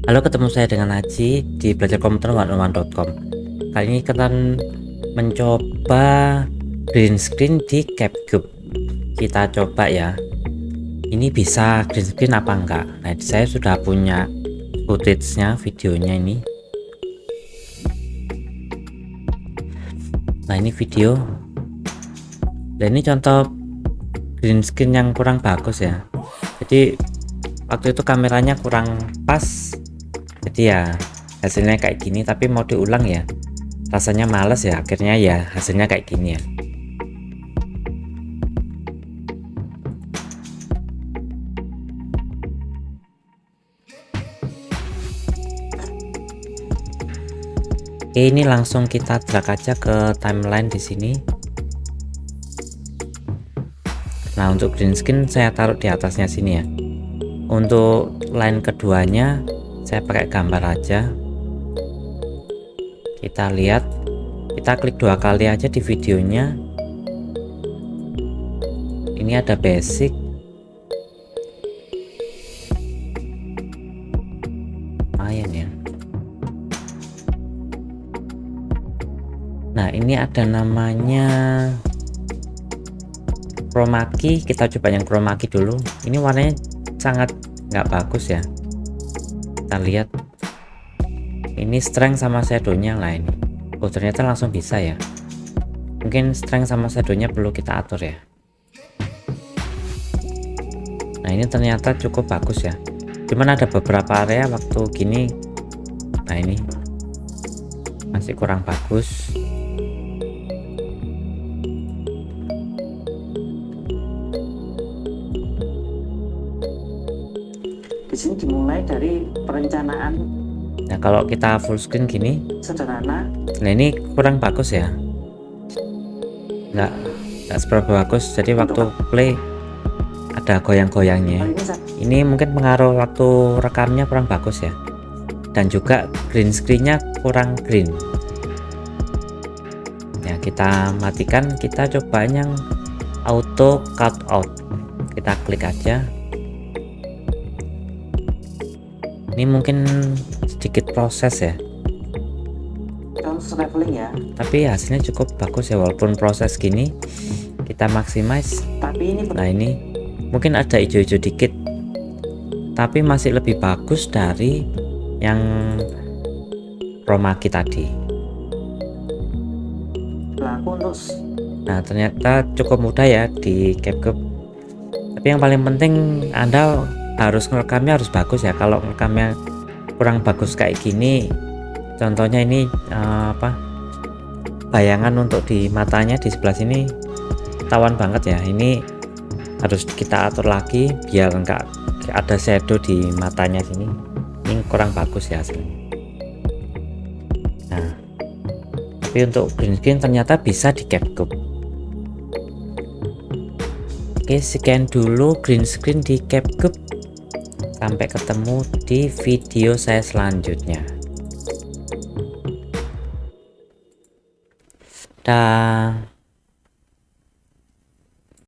Halo, ketemu saya dengan Haji di belajarkomputer101.com. Kali ini kita mencoba green screen di CapCube. Kita coba ya, ini bisa green screen apa enggak. Nah, saya sudah punya footage-nya, videonya ini. Nah, ini video. Dan ini contoh green screen yang kurang bagus ya. Jadi waktu itu kameranya kurang pas, jadi ya hasilnya kayak gini. Tapi mau diulang ya rasanya males ya, akhirnya ya hasilnya kayak gini ya. Oke, ini langsung kita drag aja ke timeline di sini. Nah, untuk green screen saya taruh di atasnya sini ya. Untuk line keduanya saya pakai gambar aja. Kita lihat, kita klik 2 kali aja di videonya. Ini ada basic, lumayan ya. Nah, ini ada namanya chroma key. Kita coba yang chroma key dulu. Ini warnanya sangat nggak bagus ya. Kita lihat, ini strength sama shadownya lah ini. Oh, ternyata langsung bisa ya. Mungkin strength sama shadownya perlu kita atur ya. Nah, ini ternyata cukup bagus ya. Cuman ada beberapa area waktu gini, nah ini masih kurang bagus. Di sini dimulai dari perencanaan. Nah, kalau kita full screen gini, Sederhana. nah ini kurang bagus ya. Nggak seberapa bagus. Jadi waktu play ada goyang-goyangnya. Ini mungkin pengaruh waktu rekamnya kurang bagus ya. Dan juga green screennya kurang green. Ya, kita matikan, kita coba yang auto cut out. Kita klik aja. Ini mungkin sedikit proses ya, Traveling ya, tapi hasilnya cukup bagus ya. Walaupun proses gini, kita maximize. tapi ini Nah, ini mungkin ada hijau-hijau dikit, tapi masih lebih bagus dari yang chroma key tadi. berlaku untuk. Nah, ternyata cukup mudah ya di CapCube. Tapi yang paling penting Anda harus ngerekamnya harus bagus ya. Kalau ngerekamnya kurang bagus kayak gini, contohnya ini bayangan untuk di matanya di sebelah sini tawan banget ya. Ini harus kita atur lagi biar enggak ada shadow di matanya sini. Ini kurang bagus ya hasilnya. Nah, tapi untuk green screen ternyata bisa di CapCube. Oke, sekian dulu green screen di CapCube. Sampai ketemu di video saya selanjutnya. Dah.